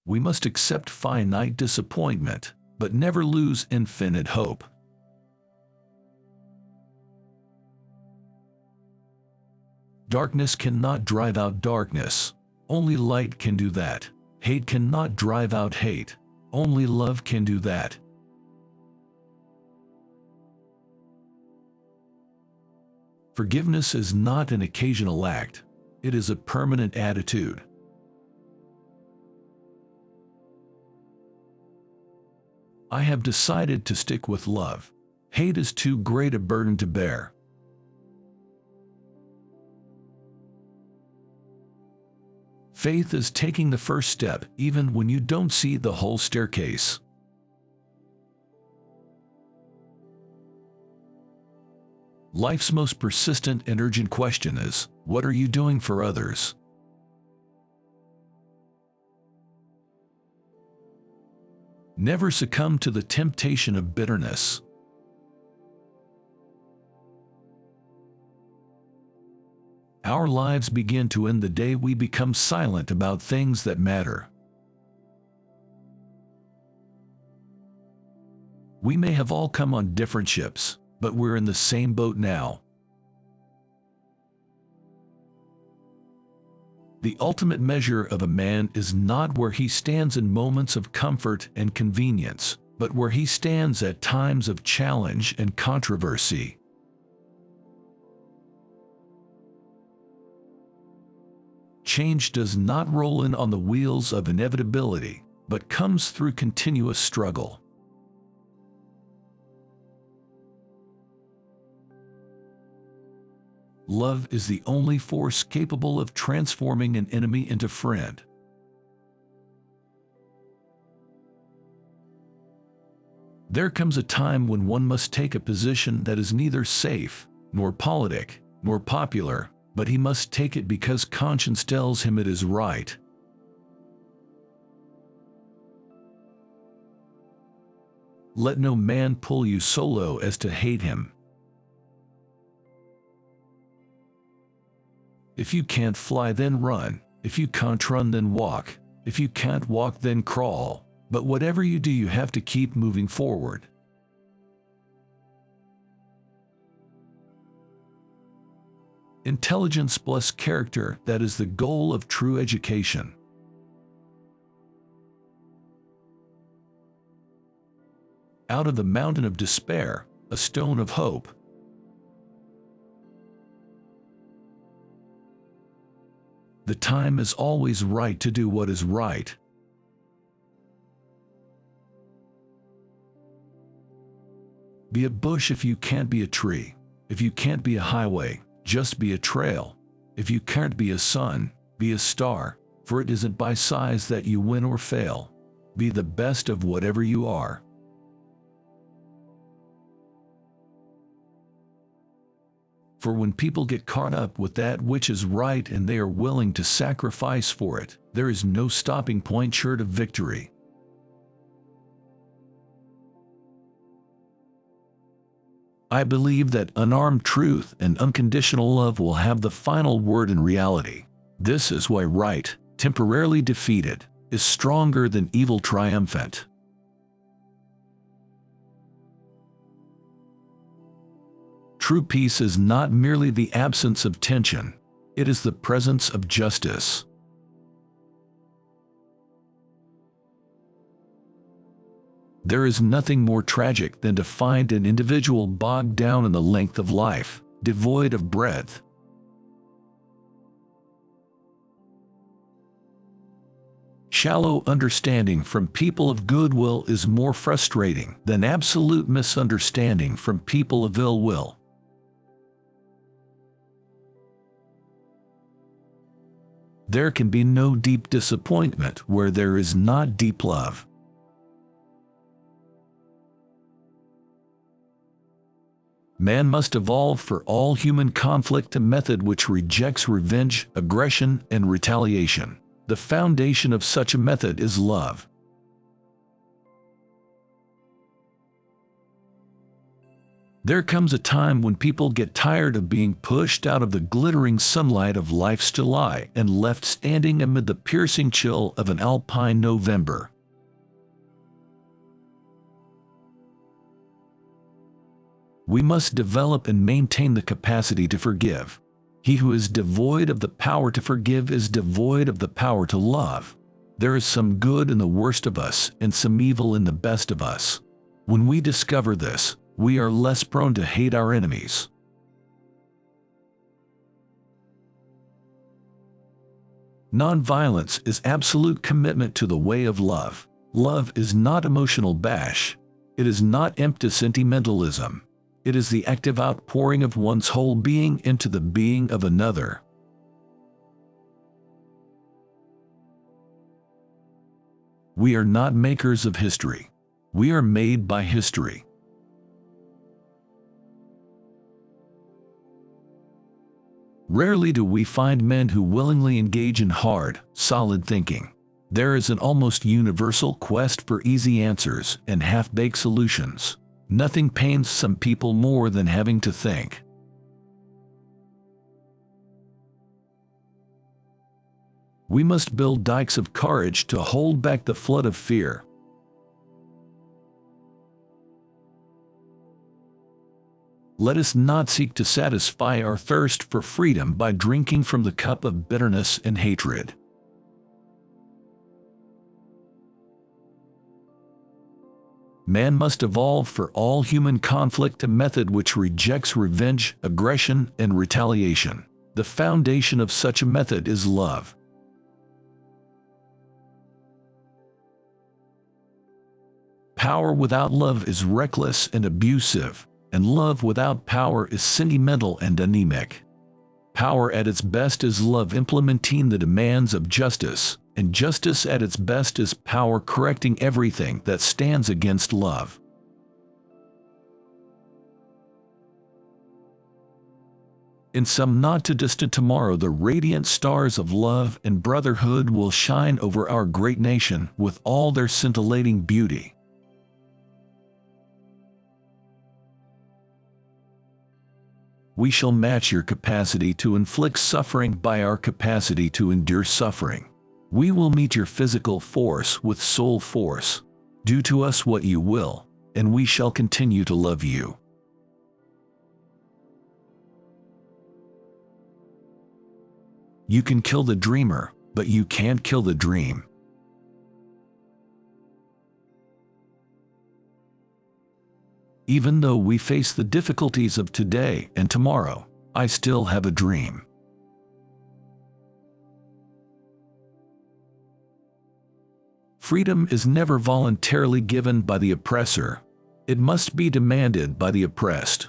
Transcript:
We must accept finite disappointment, but never lose infinite hope. Darkness cannot drive out darkness. Only light can do that. Hate cannot drive out hate. Only love can do that. Forgiveness is not an occasional act. It is a permanent attitude. I have decided to stick with love. Hate is too great a burden to bear. Faith is taking the first step, even when you don't see the whole staircase. Life's most persistent and urgent question is, what are you doing for others? Never succumb to the temptation of bitterness. Our lives begin to end the day we become silent about things that matter. We may have all come on different ships, but we're in the same boat now. The ultimate measure of a man is not where he stands in moments of comfort and convenience, but where he stands at times of challenge and controversy. Change does not roll in on the wheels of inevitability, but comes through continuous struggle. Love is the only force capable of transforming an enemy into friend. There comes a time when one must take a position that is neither safe, nor politic, nor popular, but he must take it because conscience tells him it is right. Let no man pull you so low as to hate him. If you can't fly, then run. If you can't run, then walk. If you can't walk, then crawl. But whatever you do, you have to keep moving forward. Intelligence plus character, that is the goal of true education. Out of the mountain of despair, a stone of hope. The time is always right to do what is right. Be a bush if you can't be a tree. If you can't be a highway, just be a trail. If you can't be a sun, be a star, for it isn't by size that you win or fail. Be the best of whatever you are. For when people get caught up with that which is right and they are willing to sacrifice for it, there is no stopping point short of victory. I believe that unarmed truth and unconditional love will have the final word in reality. This is why right, temporarily defeated, is stronger than evil triumphant. True peace is not merely the absence of tension, it is the presence of justice. There is nothing more tragic than to find an individual bogged down in the length of life, devoid of breadth. Shallow understanding from people of goodwill is more frustrating than absolute misunderstanding from people of ill will. There can be no deep disappointment where there is not deep love. Man must evolve for all human conflict a method which rejects revenge, aggression, and retaliation. The foundation of such a method is love. There comes a time when people get tired of being pushed out of the glittering sunlight of life's July and left standing amid the piercing chill of an alpine November. We must develop and maintain the capacity to forgive. He who is devoid of the power to forgive is devoid of the power to love. There is some good in the worst of us and some evil in the best of us. When we discover this, we are less prone to hate our enemies. Nonviolence is absolute commitment to the way of love. Love is not emotional bash. It is not empty sentimentalism. It is the active outpouring of one's whole being into the being of another. We are not makers of history. We are made by history. Rarely do we find men who willingly engage in hard, solid thinking. There is an almost universal quest for easy answers and half-baked solutions. Nothing pains some people more than having to think. We must build dikes of courage to hold back the flood of fear. Let us not seek to satisfy our thirst for freedom by drinking from the cup of bitterness and hatred. Man must evolve for all human conflict a method which rejects revenge, aggression, and retaliation. The foundation of such a method is love. Power without love is reckless and abusive, and love without power is sentimental and anemic. Power at its best is love implementing the demands of justice, and justice at its best is power correcting everything that stands against love. In some not too distant tomorrow, the radiant stars of love and brotherhood will shine over our great nation with all their scintillating beauty. We shall match your capacity to inflict suffering by our capacity to endure suffering. We will meet your physical force with soul force. Do to us what you will, and we shall continue to love you. You can kill the dreamer, but you can't kill the dream. Even though we face the difficulties of today and tomorrow, I still have a dream. Freedom is never voluntarily given by the oppressor. It must be demanded by the oppressed.